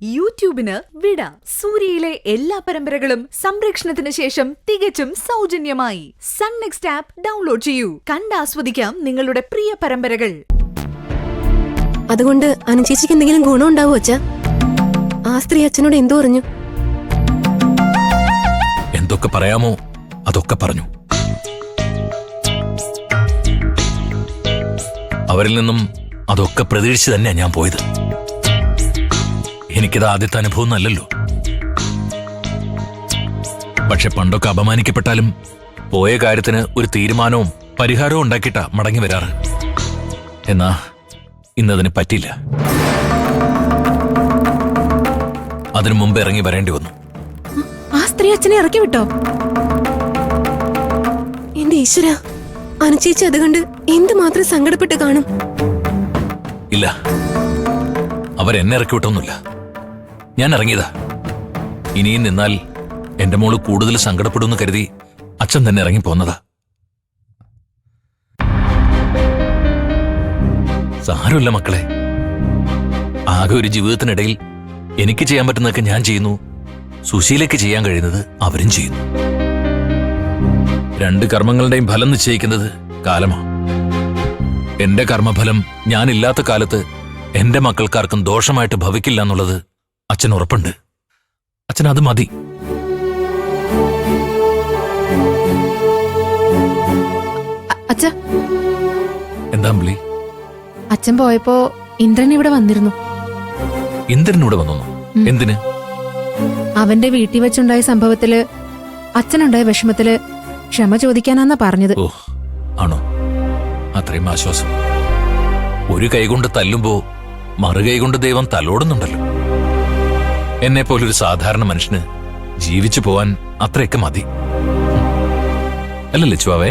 യൂട്യൂബിന് വിട. സൂര്യയിലെ എല്ലാ പരമ്പരകളും സംരക്ഷണത്തിന് ശേഷം തികച്ചും സൗജന്യമായി സൺ നെക്സ്റ്റ് ആപ്പ് ഡൗൺലോഡ് ചെയ്യൂ. കണ്ടാസ്വദിക്കാം നിങ്ങളുടെ പ്രിയ പരമ്പരകൾ. അതുകൊണ്ട് അനുചേച്ചിക്ക് എന്തെങ്കിലും ഗുണം ഉണ്ടാവോ അച്ഛാ? ആ സ്ത്രീ അച്ഛനോട് എന്തോ പറഞ്ഞു? എന്തൊക്കെ പറയാമോ അതൊക്കെ പറഞ്ഞു. അവരിൽ നിന്നും അതൊക്കെ പ്രതീക്ഷിച്ച് തന്നെ ഞാൻ പോയത്. എനിക്കിത് ആദ്യത്തെ അനുഭവം അല്ലല്ലോ. പക്ഷെ പണ്ടൊക്കെ അപമാനിക്കപ്പെട്ടാലും പോയ കാര്യത്തിന് ഒരു തീരുമാനവും പരിഹാരവും ഉണ്ടാക്കിയിട്ടാ മടങ്ങി വരാറ്. എന്നാ ഇന്നതിന് പറ്റില്ല. അതിനു മുമ്പ് ഇറങ്ങി വരേണ്ടി വന്നു. ആ സ്ത്രീ അച്ഛനെ ഇറക്കി വിട്ടോ? എന്റെ ഈശ്വര, അനുചേച്ചി അത് കണ്ട് എന്തുമാത്രം സങ്കടപ്പെട്ട് കാണും. ഇല്ല, അവരെന്നെ ഇറക്കി വിട്ടൊന്നുമില്ല. ഞാൻ ഇറങ്ങിയതാ. ഇനിയും നിന്നാൽ എന്റെ മോള് കൂടുതൽ സങ്കടപ്പെടുമെന്ന് കരുതി അച്ഛൻ തന്നെ ഇറങ്ങി പോന്നതാ. സാരമില്ല മക്കളെ, ആകെ ഒരു ജീവിതത്തിനിടയിൽ എനിക്ക് ചെയ്യാൻ പറ്റുന്നതൊക്കെ ഞാൻ ചെയ്യുന്നു. സുശീലയ്ക്ക് ചെയ്യാൻ കഴിയുന്നത് അവരും ചെയ്യുന്നു. രണ്ട് കർമ്മങ്ങളുടെയും ഫലം നിശ്ചയിക്കുന്നത് കാലമാ. എന്റെ കർമ്മഫലം ഞാനില്ലാത്ത കാലത്ത് എന്റെ മക്കൾക്കാർക്കും ദോഷമായിട്ട് ഭവിക്കില്ല എന്നുള്ളത് അച്ഛൻ ഉറപ്പുണ്ട്. അച്ഛൻ അത് മതി. അച്ഛാ, എന്താ വിളി? അച്ഛൻ പോയപ്പോ ഇന്ദ്രൻ ഇവിടെ വന്നിരുന്നു. ഇന്ദ്രനൂടെ വന്നു? എന്തിന്? അവന്റെ വീട്ടിൽ വെച്ചുണ്ടായ സംഭവത്തില് അച്ഛനുണ്ടായ വിഷമത്തില് ക്ഷമ ചോദിക്കാനാന്നാ പറഞ്ഞത്. ഓ, ആണോ? അത്രയും ആശ്വാസം. ഒരു കൈകൊണ്ട് തല്ലുമ്പോ മറുകൈകൊണ്ട് ദൈവം തലോടുന്നുണ്ടല്ലോ. എന്നെ പോലൊരു സാധാരണ മനുഷ്യന് ജീവിച്ചു പോവാൻ അത്രയൊക്കെ മതി. അല്ലല്ലേ ചുവാവേ?